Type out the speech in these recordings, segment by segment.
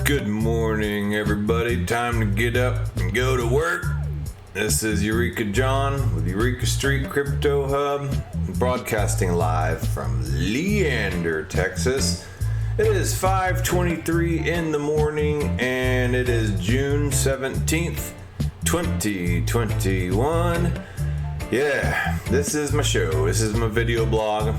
Good morning, everybody. Time to get up and go to work. This is Eureka John with Eureka Street Crypto Hub, broadcasting live from Leander, Texas. It is 5:23 in the morning, and it is June 17th, 2021. Yeah, this is my show. This is my video blog.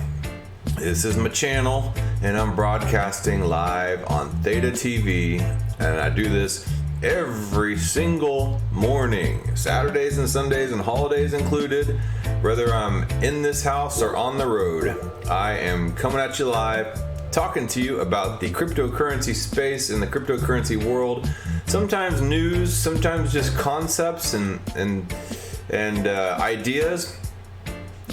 This is my channel, and I'm broadcasting live on Theta TV, and I do this every single morning, Saturdays and Sundays and holidays included. Whether I'm in this house or on the road, I am coming at you live, talking to you about the cryptocurrency space and the cryptocurrency world. Sometimes news, sometimes just concepts and ideas.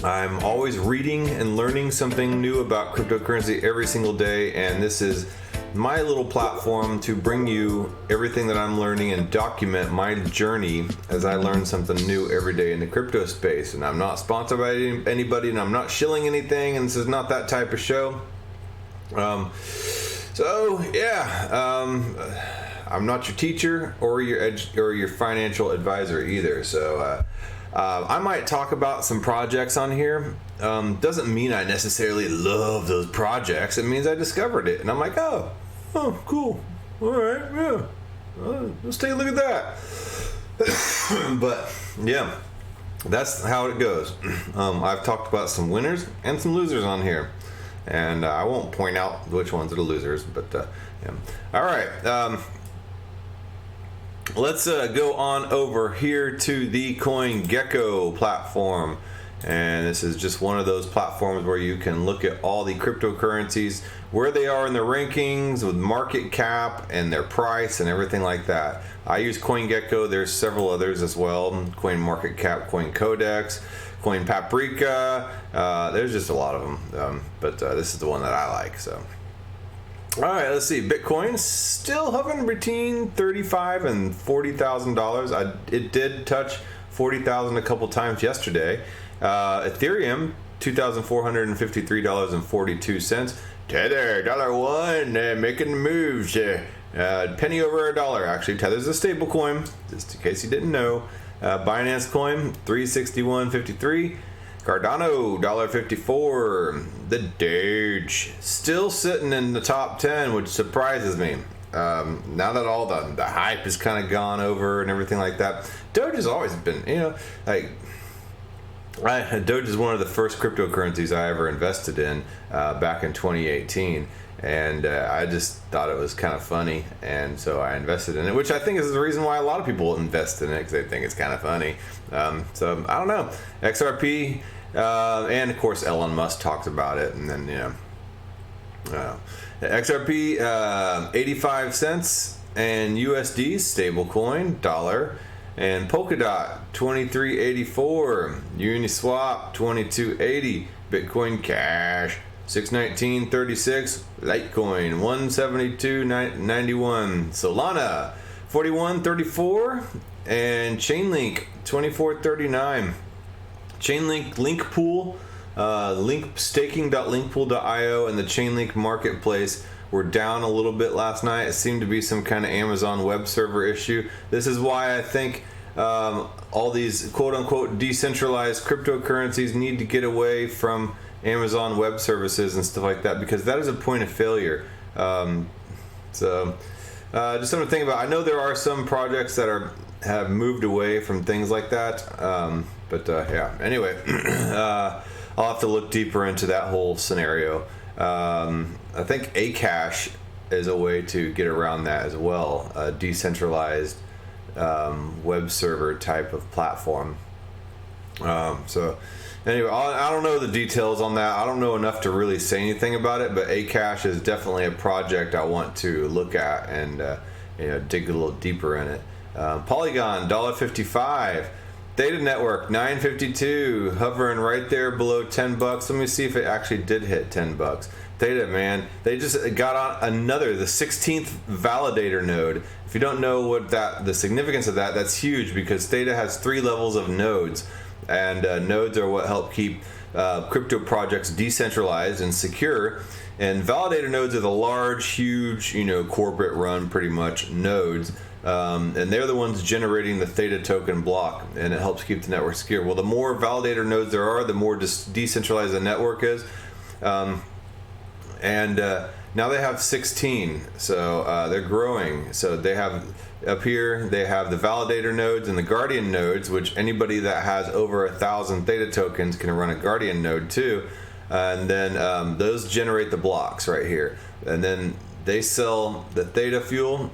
I'm always reading and learning something new about cryptocurrency every single day, and this is my little platform to bring you everything that I'm learning and document my journey as I learn something new every day in the crypto space. And I'm not sponsored by anybody, and I'm not shilling anything, and this is not that type of show. I'm not your teacher or your financial advisor either. So I might talk about some projects on here. Doesn't mean I necessarily love those projects. It means I discovered it, and I'm like, oh, cool. All right, yeah. Let's take a look at that. But yeah, that's how it goes. I've talked about some winners and some losers on here, and I won't point out which ones are the losers. But yeah. All right. Let's go on over here to the CoinGecko platform. And this is just one of those platforms where you can look at all the cryptocurrencies, where they are in the rankings with market cap and their price and everything like that. I use CoinGecko. There's several others as well. CoinMarketCap, CoinCodex, CoinPaprika. There's just a lot of them. But this is the one that I like. So. All right, let's see. Bitcoin still hovering between $35,000 and $40,000. It did touch $40,000 a couple times yesterday. Ethereum, $2,453.42. Tether, $1, making the moves. Penny over $1. Actually, Tether's a stable coin, just in case you didn't know. Binance Coin, $361.53. Cardano, $1.54. The Doge, still sitting in the top 10, which surprises me. Now that all the hype is kind of gone over and everything like that, Doge has always been, Doge is one of the first cryptocurrencies I ever invested in back in 2018. And I just thought it was kind of funny, and so I invested in it, which I think is the reason why a lot of people invest in it, because they think it's kind of funny. So I don't know. XRP, and of course Elon Musk talks about it, and then XRP 85 cents, and USD stablecoin dollar, and Polkadot 23.84, Uniswap 22.80, Bitcoin Cash 619.36, Litecoin 172.91, Solana 41.34, and Chainlink 24.39. Chainlink Linkpool, staking.linkpool.io, and the Chainlink marketplace were down a little bit last night. It seemed to be some kind of Amazon web server issue. This is why I think all these quote-unquote decentralized cryptocurrencies need to get away from Amazon web services and stuff like that, because that is a point of failure. Just something to think about. I know there are some projects that have moved away from things like that. Anyway, I'll have to look deeper into that whole scenario. I think Akash is a way to get around that as well, a decentralized web server type of platform. Anyway, I don't know the details on that. I don't know enough to really say anything about it, but Akash is definitely a project I want to look at and dig a little deeper in it. Polygon, $1.55. Theta Network, $9.52, hovering right there below $10. Let me see if it actually did hit $10. Theta, man, they just got on the 16th validator node. If you don't know what the significance of that, that's huge, because Theta has 3 levels of nodes. And nodes are what help keep crypto projects decentralized and secure. And validator nodes are the large, huge, corporate run pretty much nodes. And they're the ones generating the Theta token block, and it helps keep the network secure. Well, the more validator nodes there are, the more decentralized the network is. Now they have 16, so they're growing. So they have, up here, they have the validator nodes and the guardian nodes, which anybody that has over 1,000 Theta tokens can run a guardian node too. And then those generate the blocks right here. And then they sell the Theta fuel.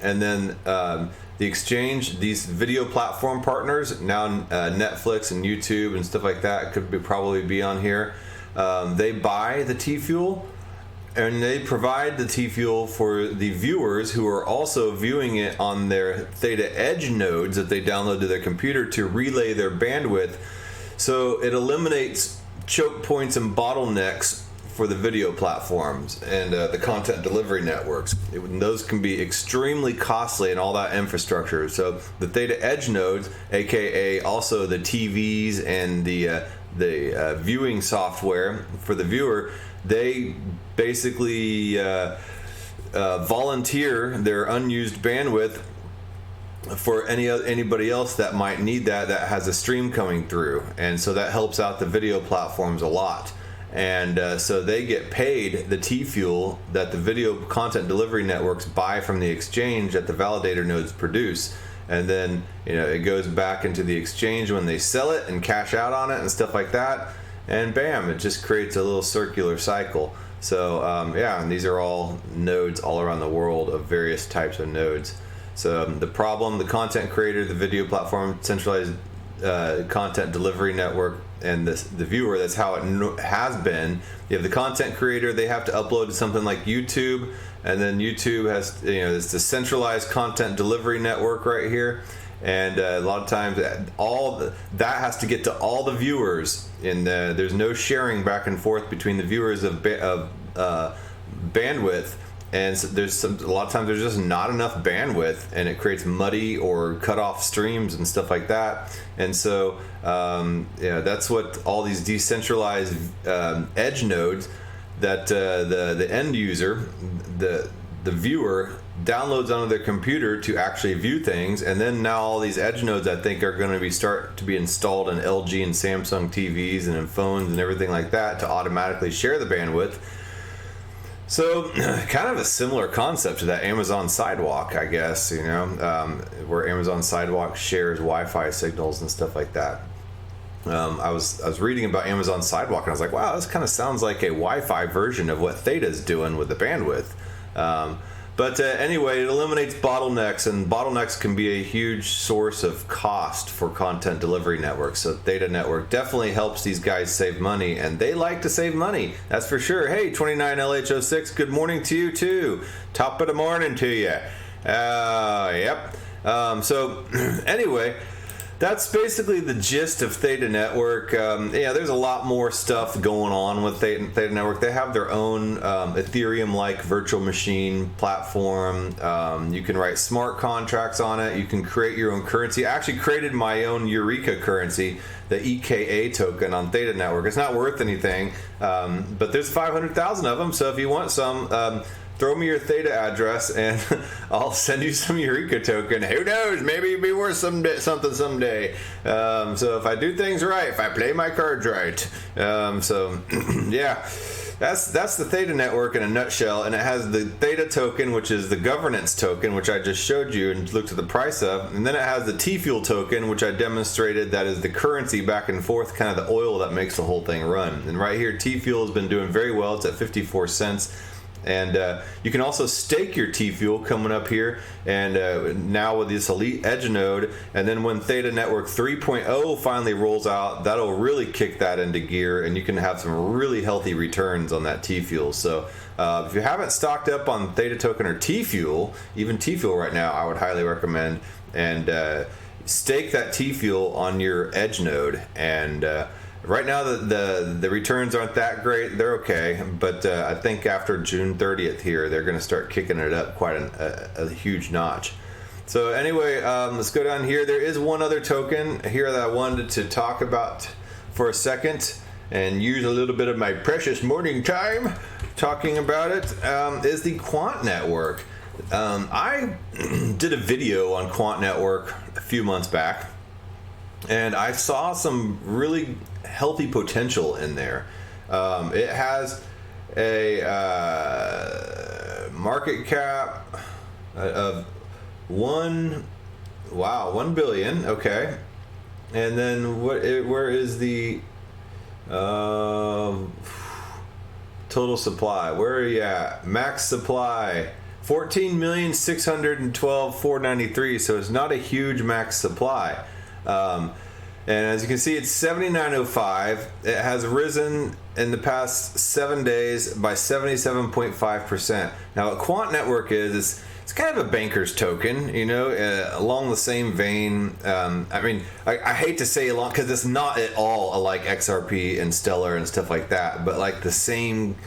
And then the exchange, these video platform partners, now Netflix and YouTube and stuff like that could probably be on here. They buy the T-Fuel, and they provide the T-Fuel for the viewers who are also viewing it on their Theta Edge nodes that they download to their computer to relay their bandwidth. So it eliminates choke points and bottlenecks for the video platforms and the content delivery networks. Those can be extremely costly and all that infrastructure. So the Theta Edge nodes, aka also the TVs and the viewing software for the viewer, they basically volunteer their unused bandwidth for anybody else that might need that has a stream coming through, and so that helps out the video platforms a lot. And so they get paid the T-Fuel that the video content delivery networks buy from the exchange that the validator nodes produce. And then it goes back into the exchange when they sell it and cash out on it and stuff like that. And bam, it just creates a little circular cycle. So and these are all nodes all around the world of various types of nodes. So the problem, the content creator, the video platform, centralized content delivery network, and the viewer, that's how it has been. You have the content creator, they have to upload to something like YouTube, and then YouTube has, it's the centralized content delivery network right here. And a lot of times that has to get to all the viewers, and there's no sharing back and forth between the viewers of bandwidth. And so a lot of times there's just not enough bandwidth, and it creates muddy or cut off streams and stuff like that. And so that's what all these decentralized edge nodes that the end user, the viewer, downloads onto their computer to actually view things. And then now all these edge nodes, I think, are going to start to be installed in LG and Samsung TVs and in phones and everything like that to automatically share the bandwidth. So kind of a similar concept to that Amazon Sidewalk, I guess, where Amazon Sidewalk shares Wi-Fi signals and stuff like that. I was reading about Amazon Sidewalk, and I was like, wow, this kind of sounds like a Wi-Fi version of what Theta's doing with the bandwidth. But anyway, it eliminates bottlenecks, and bottlenecks can be a huge source of cost for content delivery networks. So Theta Network definitely helps these guys save money, and they like to save money, that's for sure. Hey, 29LH06, good morning to you too. Top of the morning to you. Yep. So anyway, that's basically the gist of Theta Network. There's a lot more stuff going on with Theta Network. They have their own Ethereum-like virtual machine platform. You can write smart contracts on it. You can create your own currency. I actually created my own Eureka currency, the EKA token on Theta Network. It's not worth anything, but there's 500,000 of them. So if you want some, throw me your Theta address and I'll send you some Eureka token. Who knows? Maybe it'll be worth something someday. So if I do things right, if I play my cards right. That's the Theta Network in a nutshell. And it has the Theta token, which is the governance token, which I just showed you and looked at the price of. And then it has the T-Fuel token, which I demonstrated that is the currency back and forth, kind of the oil that makes the whole thing run. And right here, T-Fuel has been doing very well. It's at 54 cents. And you can also stake your T-Fuel coming up here, and now with this Elite Edge node, and then when Theta Network 3.0 finally rolls out, that'll really kick that into gear, and you can have some really healthy returns on that T-Fuel. So if you haven't stocked up on Theta Token or T-Fuel, even T-Fuel right now, I would highly recommend, and stake that T-Fuel on your Edge node. And right now, the returns aren't that great. They're okay, but I think after June 30th here, they're going to start kicking it up quite a huge notch. So anyway, let's go down here. There is one other token here that I wanted to talk about for a second and use a little bit of my precious morning time talking about it. Is the Quant Network. I did a video on Quant Network a few months back, and I saw some really healthy potential in there. It has a market cap of 1 billion. Okay, and then where is the total supply? Where are you at? Max supply 14,612,493. So it's not a huge max supply. And as you can see, it's 79.05. It has risen in the past 7 days by 77.5%. Now, what Quant Network is it's kind of a banker's token, along the same vein. I hate to say along, because it's not at all like XRP and Stellar and stuff like that, but like the same,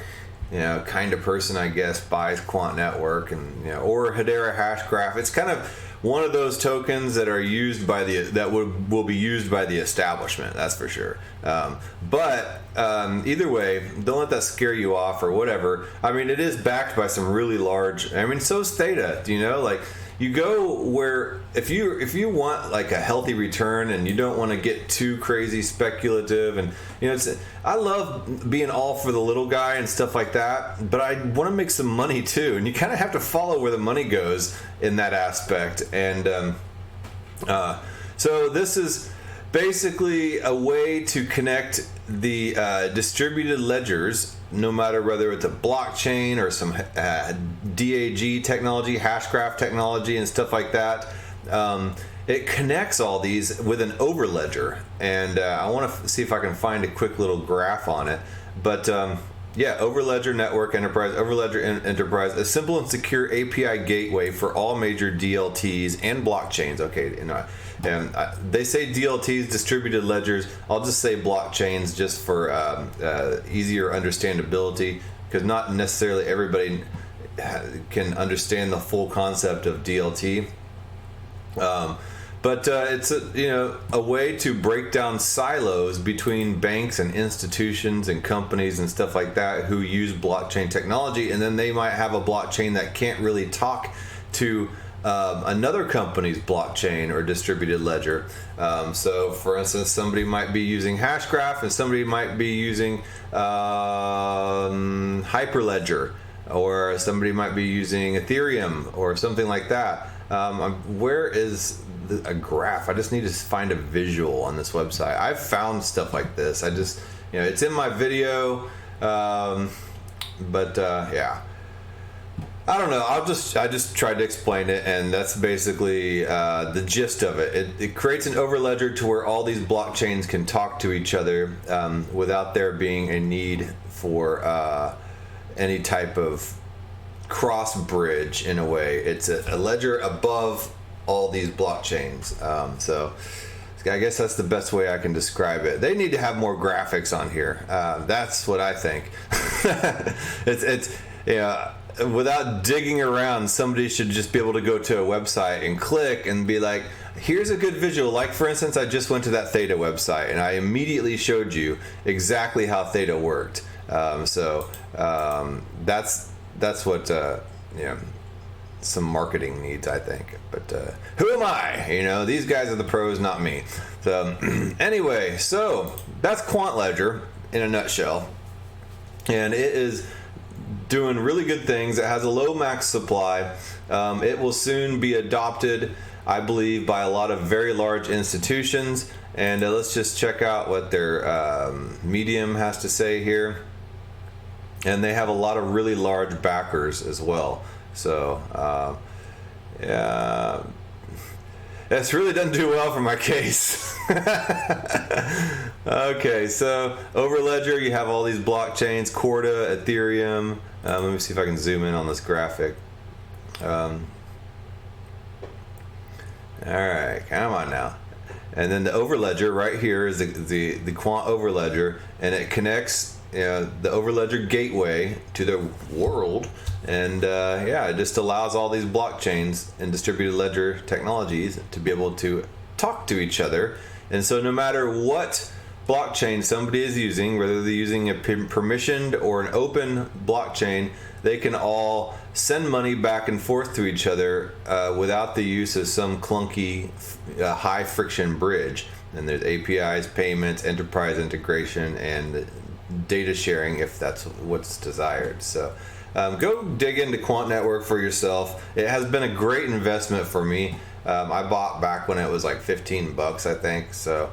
kind of person, I guess, buys Quant Network and, or Hedera Hashgraph. It's kind of one of those tokens that are used by will be used by the establishment, that's for sure. But either way, don't let that scare you off or whatever. I mean, it is backed by some really large. So is Theta. Like you go where if you want like a healthy return and you don't want to get too crazy speculative, and I love being all for the little guy and stuff like that, but I want to make some money too, and you kind of have to follow where the money goes in that aspect. And so this is basically a way to connect the distributed ledgers, no matter whether it's a blockchain or some DAG technology, hashgraph technology, and stuff like that. It connects all these with an overledger, and I want to see if I can find a quick little graph on it. But Overledger Network Enterprise, Overledger Enterprise, a simple and secure API gateway for all major DLTs and blockchains. Okay, and they say DLTs, distributed ledgers. I'll just say blockchains just for easier understandability, because not necessarily everybody can understand the full concept of DLT. But it's a way to break down silos between banks and institutions and companies and stuff like that who use blockchain technology, and then they might have a blockchain that can't really talk to another company's blockchain or distributed ledger. So for instance, somebody might be using Hashgraph and somebody might be using Hyperledger, or somebody might be using Ethereum or something like that. Where is a graph? I just need to find a visual on this website. I've found stuff like this. I just, it's in my video, yeah. I don't know. I just tried to explain it, and that's basically the gist of it. It creates an overledger to where all these blockchains can talk to each other without there being a need for any type of cross bridge. In a way, it's a ledger above all these blockchains. So I guess that's the best way I can describe it. They need to have more graphics on here. That's what I think. It's without digging around, somebody should just be able to go to a website and click and be like, here's a good visual. Like, for instance, I just went to that Theta website and I immediately showed you exactly how Theta worked. That's what some marketing needs, I think. But who am I? These guys are the pros, not me. So anyway, so that's Quant Ledger in a nutshell, and it is doing really good things. It has a low max supply. It will soon be adopted, I believe, by a lot of very large institutions. And let's just check out what their Medium has to say here. And they have a lot of really large backers as well. So, yeah, it's really doesn't do well for my case. Okay, so Overledger, you have all these blockchains, Corda, Ethereum. Let me see if I can zoom in on this graphic. All right, come on now. And then the Overledger right here is the Quant Overledger, and it connects the Overledger gateway to the world, and it just allows all these blockchains and distributed ledger technologies to be able to talk to each other. And so no matter what blockchain somebody is using, whether they're using a permissioned or an open blockchain, they can all send money back and forth to each other without the use of some clunky high friction bridge. And there's APIs, payments, enterprise integration, and data sharing if that's what's desired. So go dig into Quant Network for yourself. It has been a great investment for me. I bought back when it was like $15, I think. So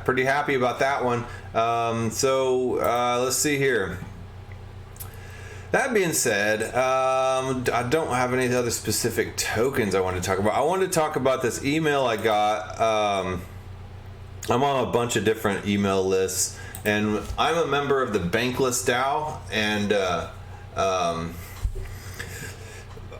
pretty happy about that one. Let's see here. That being said, I don't have any other specific tokens I want to talk about. I wanted to talk about this email I got. I'm on a bunch of different email lists, and I'm a member of the Bankless DAO, and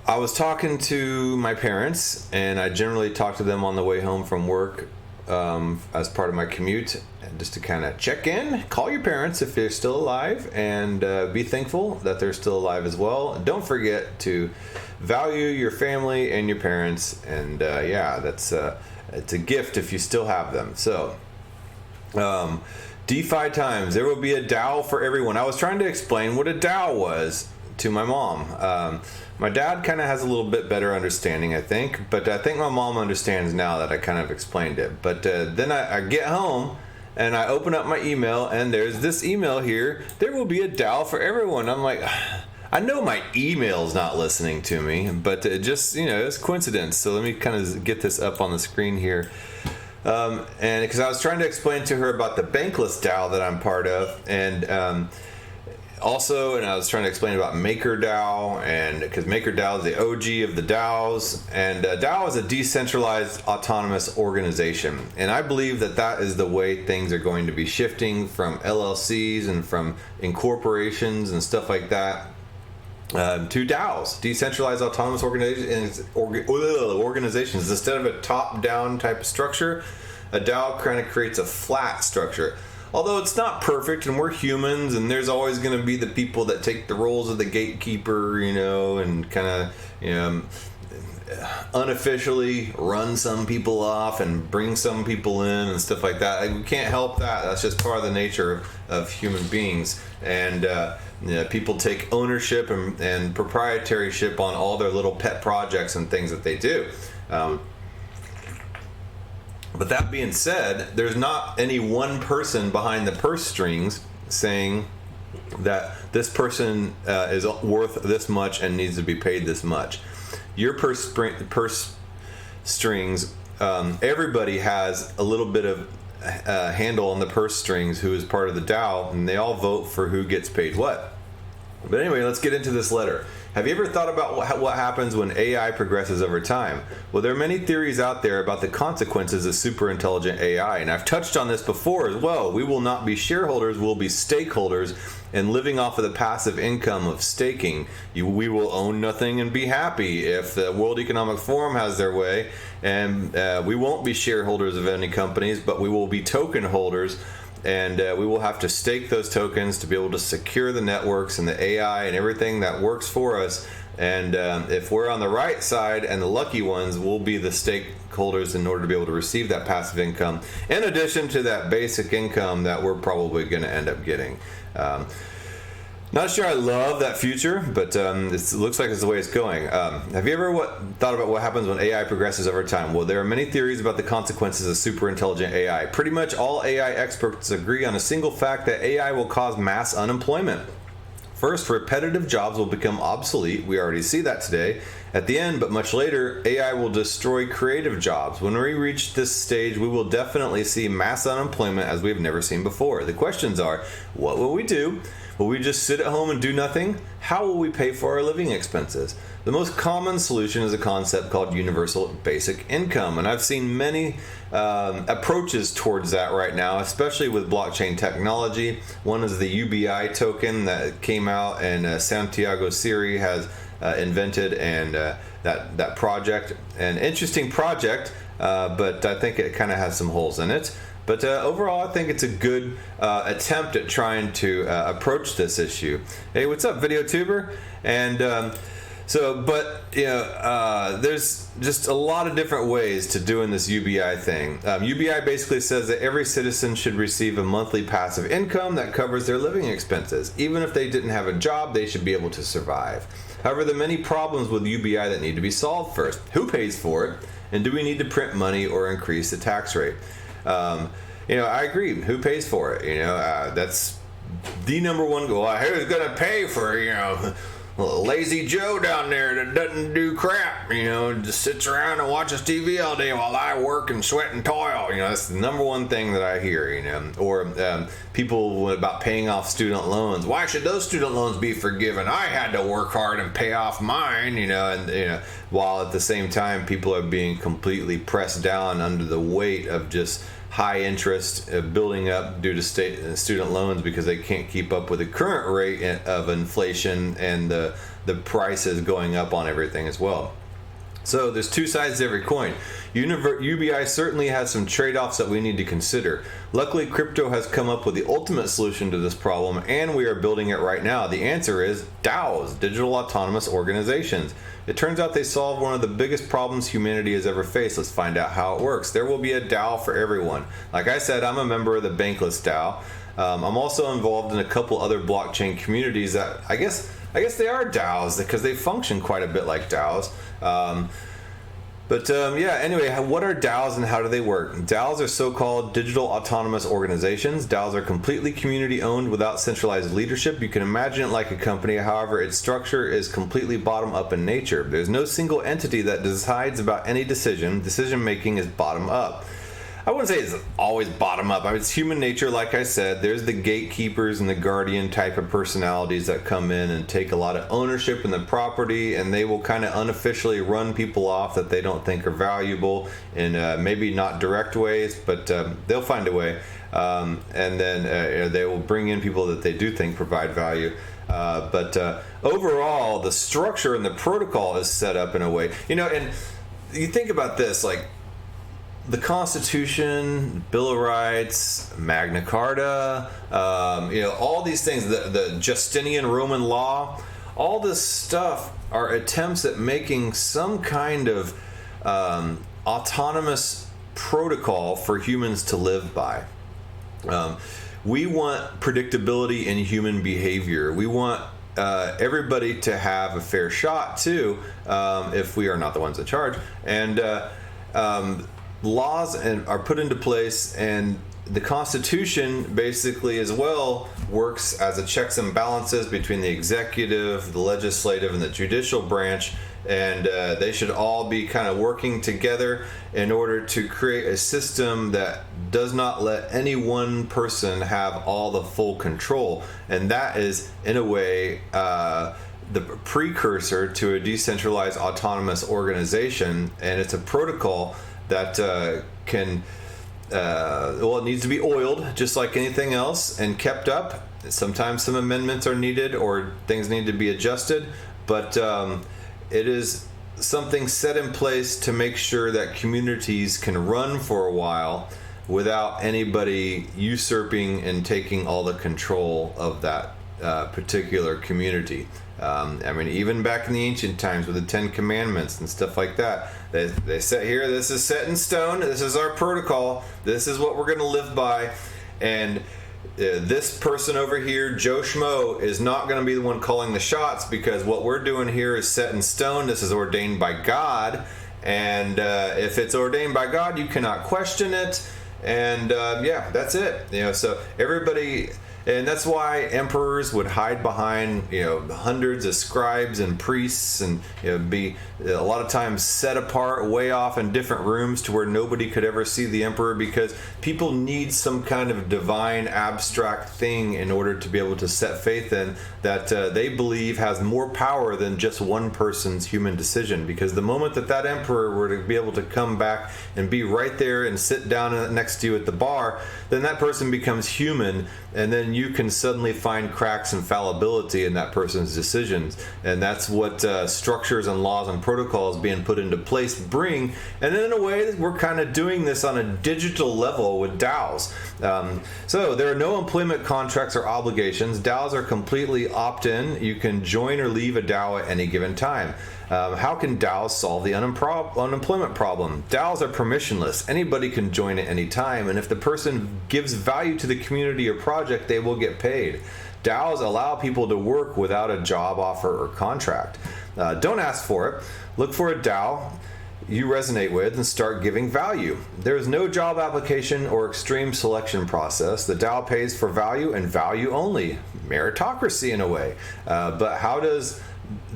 I was talking to my parents, and I generally talk to them on the way home from work as part of my commute, just to kind of check in, call your parents if they're still alive, and be thankful that they're still alive as well. Don't forget to value your family and your parents, and it's a gift if you still have them. So DeFi times, there will be a DAO for everyone. I was trying to explain what a DAO was to my mom. My dad kind of has a little bit better understanding, I think, but I think my mom understands now that I kind of explained it. But then I get home and I open up my email, and there's this email here: there will be a DAO for everyone. I'm like, I know my email's not listening to me, but it just, it's coincidence. So let me kind of get this up on the screen here. And because I was trying to explain to her about the Bankless DAO that I'm part of, and I was trying to explain about MakerDAO, and because MakerDAO is the OG of the DAOs, and DAO is a decentralized autonomous organization, and I believe that is the way things are going to be shifting from LLCs and from incorporations and stuff like that to DAOs, decentralized autonomous organizations. Instead of a top-down type of structure, a DAO kind of creates a flat structure. Although it's not perfect, and we're humans, and there's always going to be the people that take the roles of the gatekeeper, and kind of, unofficially run some people off and bring some people in and stuff like that. We can't help that. That's just part of the nature of human beings. And people take ownership and proprietorship on all their little pet projects and things that they do. But that being said, there's not any one person behind the purse strings saying that this person is worth this much and needs to be paid this much. Your purse strings, everybody has a little bit of handle on the purse strings who is part of the DAO, and they all vote for who gets paid what. But anyway, let's get into this letter. Have you ever thought about what happens when AI progresses over time? Well, there are many theories out there about the consequences of super intelligent AI, and I've touched on this before as well. We will not be shareholders, we'll be stakeholders, and living off of the passive income of staking. We will own nothing and be happy if the World Economic Forum has their way, and we won't be shareholders of any companies, but we will be token holders. And we will have to stake those tokens to be able to secure the networks and the AI and everything that works for us. And if we're on the right side and the lucky ones, we'll be the stakeholders in order to be able to receive that passive income, in addition to that basic income that we're probably going to end up getting. Not sure I love that future, but it looks like it's the way it's going. Have you ever thought about what happens when AI progresses over time? Well, there are many theories about the consequences of super intelligent AI. Pretty much all AI experts agree on a single fact that AI will cause mass unemployment. First, repetitive jobs will become obsolete. We already see that today. At the end, but much later, AI will destroy creative jobs. When we reach this stage, we will definitely see mass unemployment as we've never seen before. The questions are, what will we do? Will we just sit at home and do nothing? How will we pay for our living expenses? The most common solution is a concept called universal basic income, and I've seen many approaches towards that right now, especially with blockchain technology. One is the UBI token that came out, and Santiago Siri has invented, and that project, an interesting project, but I think it kind of has some holes in it. But overall, I think it's a good attempt at trying to approach this issue. Hey, what's up, VideoTuber? And there's just a lot of different ways to doing this UBI thing. UBI basically says that every citizen should receive a monthly passive income that covers their living expenses. Even if they didn't have a job, they should be able to survive. However, there are many problems with UBI that need to be solved first. Who pays for it? And do we need to print money or increase the tax rate? I agree. Who pays for it? That's the number one goal. Who's going to pay for, lazy Joe down there that doesn't do crap, just sits around and watches TV all day while I work and sweat and toil. That's the number one thing that I hear, or people about paying off student loans. Why should those student loans be forgiven? I had to work hard and pay off mine, while at the same time people are being completely pressed down under the weight of just high interest building up due to student loans because they can't keep up with the current rate of inflation and the prices going up on everything as well. So there's two sides to every coin. UBI certainly has some trade-offs that we need to consider. Luckily, crypto has come up with the ultimate solution to this problem, and we are building it right now. The answer is DAOs, digital autonomous organizations. It turns out they solve one of the biggest problems humanity has ever faced. Let's find out how it works. There will be a DAO for everyone. Like I said, I'm a member of the Bankless DAO. I'm also involved in a couple other blockchain communities that I guess they are DAOs because they function quite a bit like DAOs. Anyway, what are DAOs and how do they work? DAOs are so-called digital autonomous organizations. DAOs are completely community-owned without centralized leadership. You can imagine it like a company, however, its structure is completely bottom-up in nature. There's no single entity that decides about any decision. Decision-making is bottom-up. I wouldn't say it's always bottom up. It's human nature, like I said. There's the gatekeepers and the guardian type of personalities that come in and take a lot of ownership in the property, and they will kind of unofficially run people off that they don't think are valuable in maybe not direct ways, but they'll find a way. And then they will bring in people that they do think provide value. But overall, the structure and the protocol is set up in a way. And you think about this, like, the Constitution, Bill of Rights, Magna Carta, all these things, the Justinian Roman law, all this stuff are attempts at making some kind of autonomous protocol for humans to live by. We want predictability in human behavior. We want everybody to have a fair shot too, if we are not the ones in charge. And laws are put into place, and the Constitution basically as well works as a checks and balances between the executive, the legislative, and the judicial branch, and they should all be kind of working together in order to create a system that does not let any one person have all the full control. And that is, in a way, the precursor to a decentralized autonomous organization, and it's a protocol that it needs to be oiled just like anything else and kept up. Sometimes some amendments are needed or things need to be adjusted, but it is something set in place to make sure that communities can run for a while without anybody usurping and taking all the control of that particular community. Even back in the ancient times with the 10 Commandments and stuff like that, they said here, this is set in stone, this is our protocol, this is what we're going to live by, and this person over here, Joe Schmo, is not going to be the one calling the shots, because what we're doing here is set in stone, this is ordained by God, and if it's ordained by God, you cannot question it, and that's it. So everybody... And that's why emperors would hide behind, hundreds of scribes and priests, and be a lot of times set apart way off in different rooms to where nobody could ever see the emperor, because people need some kind of divine abstract thing in order to be able to set faith in that they believe has more power than just one person's human decision. Because the moment that emperor were to be able to come back and be right there and sit down next to you at the bar, then that person becomes human, and then then you can suddenly find cracks and fallibility in that person's decisions. And that's what structures and laws and protocols being put into place bring. And in a way, we're kind of doing this on a digital level with DAOs. So there are no employment contracts or obligations. DAOs are completely opt-in. You can join or leave a DAO at any given time. How can DAOs solve the unemployment problem? DAOs are permissionless. Anybody can join at any time, and if the person gives value to the community or project, they will get paid. DAOs allow people to work without a job offer or contract. Don't ask for it. Look for a DAO you resonate with and start giving value. There is no job application or extreme selection process. The DAO pays for value and value only. Meritocracy in a way. But how does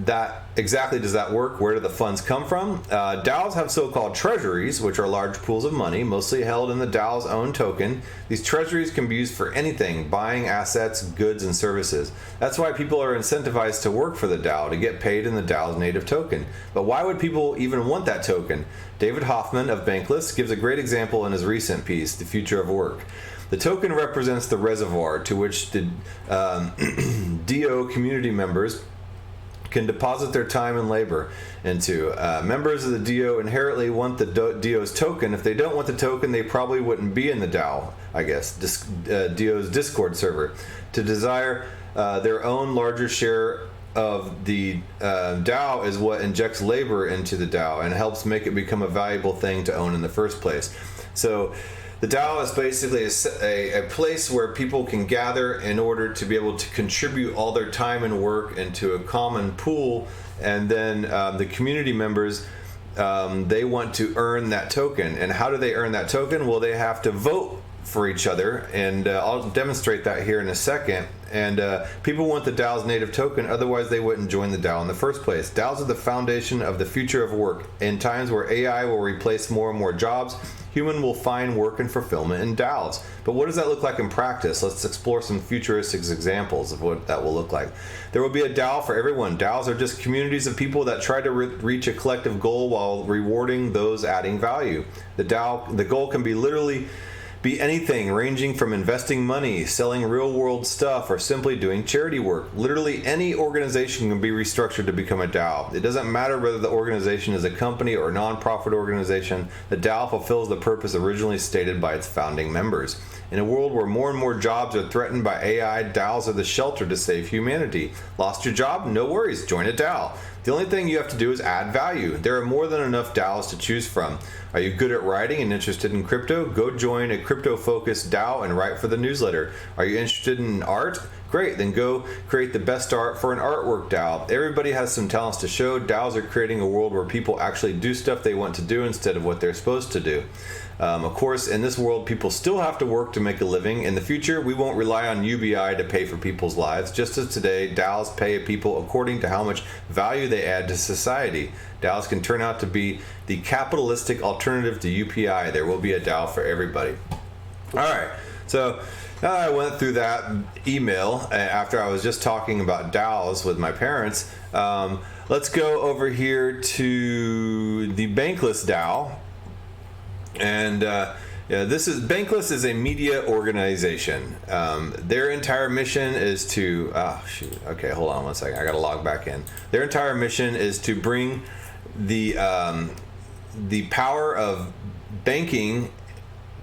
that work? Where do the funds come from? DAOs have so-called treasuries, which are large pools of money, mostly held in the DAO's own token. These treasuries can be used for anything, buying assets, goods, and services. That's why people are incentivized to work for the DAO, to get paid in the DAO's native token. But why would people even want that token? David Hoffman of Bankless gives a great example in his recent piece, The Future of Work. The token represents the reservoir to which the DAO community members can deposit their time and labor into. Members of the DAO inherently want the DAO's token. If they don't want the token, they probably wouldn't be in the DAO, I guess, DAO's Discord server. To desire their own larger share of the DAO is what injects labor into the DAO and helps make it become a valuable thing to own in the first place. So the DAO is basically a place where people can gather in order to be able to contribute all their time and work into a common pool, and then the community members, they want to earn that token. And how do they earn that token? Well, they have to vote for each other, and I'll demonstrate that here in a second. And people want the DAO's native token, otherwise they wouldn't join the DAO in the first place. DAOs are the foundation of the future of work. In times where AI will replace more and more jobs, human will find work and fulfillment in DAOs. But what does that look like in practice? Let's explore some futuristic examples of what that will look like. There will be a DAO for everyone. DAOs are just communities of people that try to reach a collective goal while rewarding those adding value. The goal can be literally be anything, ranging from investing money, selling real-world stuff, or simply doing charity work. Literally any organization can be restructured to become a DAO. It doesn't matter whether the organization is a company or a non-profit organization. The DAO fulfills the purpose originally stated by its founding members. In a world where more and more jobs are threatened by AI, DAOs are the shelter to save humanity. Lost your job? No worries, join a DAO. The only thing you have to do is add value. There are more than enough DAOs to choose from. Are you good at writing and interested in crypto? Go join a crypto-focused DAO and write for the newsletter. Are you interested in art? Great, then go create the best art for an artwork DAO. Everybody has some talents to show. DAOs are creating a world where people actually do stuff they want to do instead of what they're supposed to do. Of course, in this world, people still have to work to make a living. In the future, we won't rely on UBI to pay for people's lives. Just as today, DAOs pay people according to how much value they add to society. DAOs can turn out to be the capitalistic alternative to UPI. There will be a DAO for everybody. All right, so I went through that email after I was just talking about DAOs with my parents. Let's go over here to the Bankless DAO. And Bankless is a media organization. Their entire mission is to hold on one second. I gotta log back in. Their entire mission is to bring the power of banking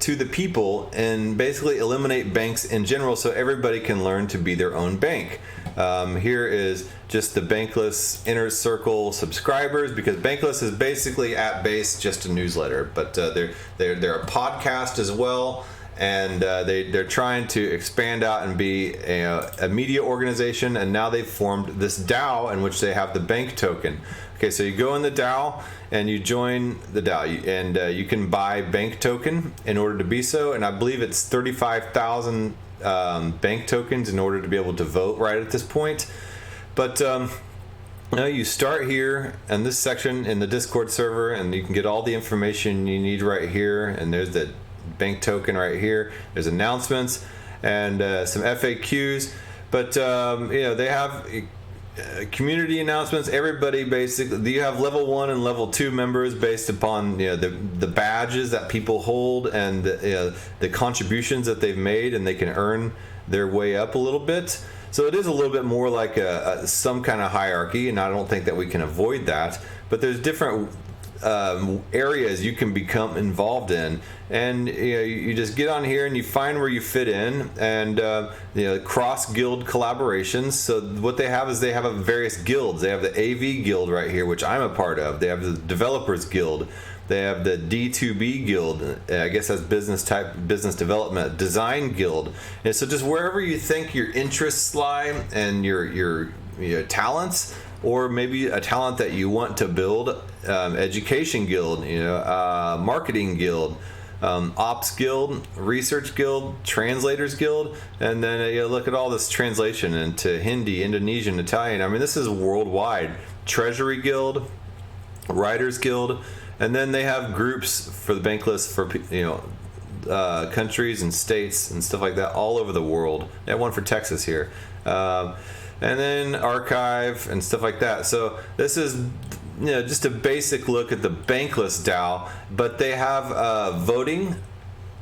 to the people and basically eliminate banks in general, so everybody can learn to be their own bank. Here is just the Bankless Inner Circle subscribers, because Bankless is basically at base just a newsletter, but they're a podcast as well, and they're trying to expand out and be a media organization, and now they've formed this DAO in which they have the bank token. Okay, so you go in the DAO and you join the DAO, and you can buy bank token in order to be so, and I believe it's 35,000 bank tokens in order to be able to vote right at this point. But you start here in this section in the Discord server, and you can get all the information you need right here, and there's the bank token right here. There's announcements and some FAQs, but they have community announcements. Everybody basically, you have level 1 and level 2 members based upon the badges that people hold and the contributions that they've made, and they can earn their way up a little bit. So it is a little bit more like some kind of hierarchy, and I don't think that we can avoid that. But there's different areas you can become involved in, and you just get on here and you find where you fit in, and cross guild collaborations. So what they have is they have various guilds. They have the AV guild right here, which I'm a part of. They have the developers guild. They have the D2B guild. I guess that's business development design guild. And so just wherever you think your interests lie and your talents, or maybe a talent that you want to build, education guild, marketing guild, ops guild, research guild, translators guild, and then look at all this translation into Hindi, Indonesian, Italian. I mean, this is worldwide. Treasury guild, writers guild, and then they have groups for the Bankless for countries and states and stuff like that all over the world. They have one for Texas here. And then archive and stuff like that. So this is just a basic look at the Bankless DAO, but they have voting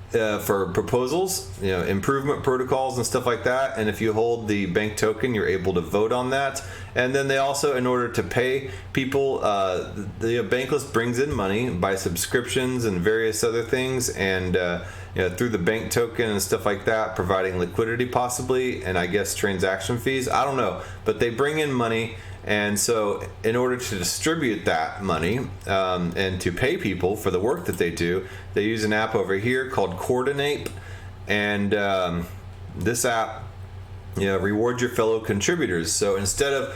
for proposals, improvement protocols and stuff like that. And if you hold the bank token, you're able to vote on that. And then they also, in order to pay people, the Bankless brings in money by subscriptions and various other things, and through the bank token and stuff like that, providing liquidity possibly, and I guess transaction fees. I don't know, but they bring in money. And so in order to distribute that money and to pay people for the work that they do, they use an app over here called Coordinate. And this app rewards your fellow contributors. So instead of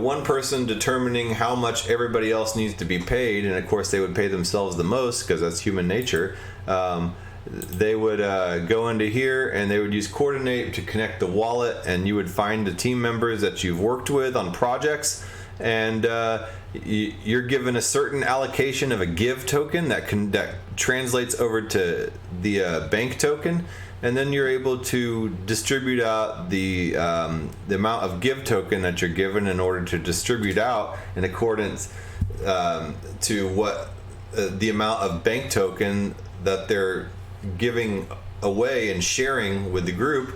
one person determining how much everybody else needs to be paid, and of course they would pay themselves the most because that's human nature, they would go into here and they would use Coordinate to connect the wallet, and you would find the team members that you've worked with on projects, and you're given a certain allocation of a give token that translates over to the bank token, and then you're able to distribute out the amount of give token that you're given in order to distribute out in accordance to what the amount of bank token that they're giving away and sharing with the group.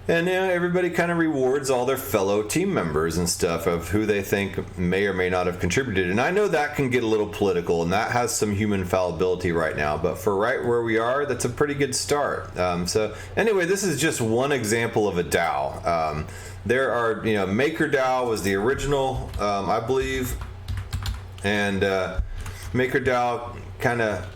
And everybody kind of rewards all their fellow team members and stuff of who they think may or may not have contributed. And I know that can get a little political, and that has some human fallibility right now, but for right where we are, that's a pretty good start. So anyway, this is just one example of a DAO. There are, MakerDAO was the original, I believe, and MakerDAO kind of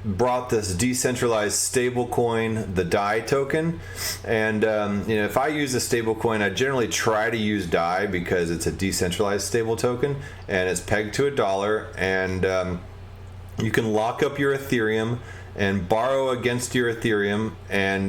brought this decentralized stablecoin, the DAI token, and if I use a stablecoin, I generally try to use DAI because it's a decentralized stable token and it's pegged to $1, and you can lock up your Ethereum and borrow against your Ethereum and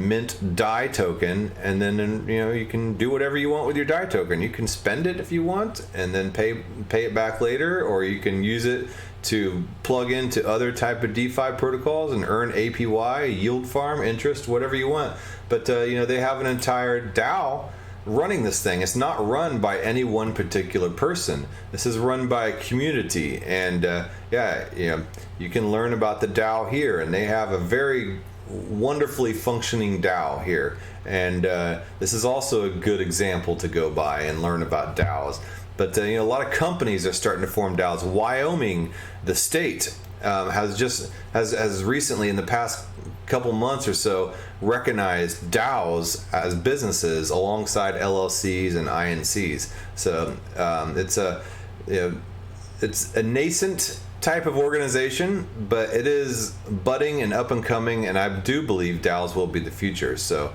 mint DAI token, and then you can do whatever you want with your DAI token. You can spend it if you want and then pay it back later, or you can use it to plug into other type of DeFi protocols and earn APY, yield farm, interest, whatever you want. But they have an entire DAO running this thing. It's not run by any one particular person. This is run by a community, and you can learn about the DAO here, and they have a very wonderfully functioning DAO here. And this is also a good example to go by and learn about DAOs. But a lot of companies are starting to form DAOs. Wyoming, the state, has recently, in the past couple months or so, recognized DAOs as businesses alongside LLCs and INCs. So it's a nascent type of organization, but it is budding and up and coming, and I do believe DAOs will be the future. So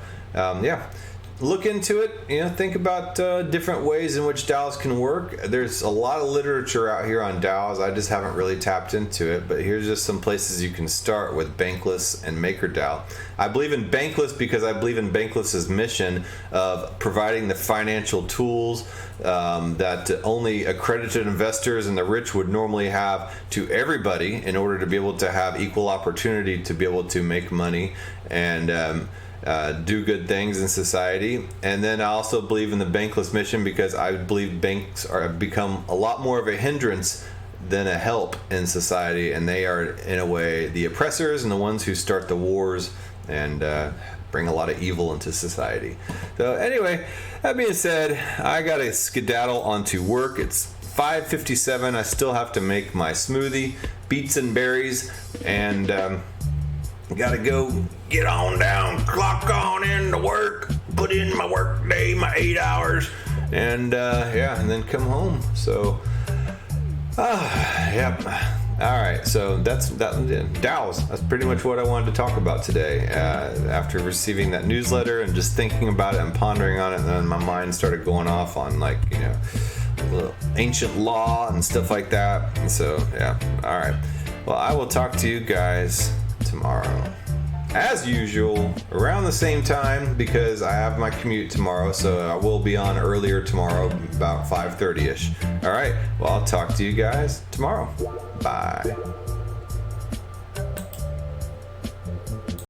look into it. Think about different ways in which DAOs can work. There's a lot of literature out here on DAOs. I just haven't really tapped into it, but here's just some places you can start with Bankless and MakerDAO. I believe in Bankless because I believe in Bankless's mission of providing the financial tools that only accredited investors and the rich would normally have to everybody in order to be able to have equal opportunity to be able to make money and do good things in society. And then I also believe in the Bankless mission because I believe banks have become a lot more of a hindrance than a help in society, and they are in a way the oppressors and the ones who start the wars and bring a lot of evil into society. So anyway, that being said, I gotta skedaddle onto work. It's 5:57. I still have to make my smoothie, beets and berries, and gotta go get on down, clock on into work, put in my work day, my 8 hours, and and then come home. So yep. All right, so that's DAOs. That's pretty much what I wanted to talk about today. After receiving that newsletter and just thinking about it and pondering on it, and then my mind started going off on ancient law and stuff like that. And so yeah, all right. Well, I will talk to you guys tomorrow, as usual, around the same time, because I have my commute tomorrow, so I will be on earlier tomorrow, about 5:30ish. All right, well, I'll talk to you guys tomorrow. Bye.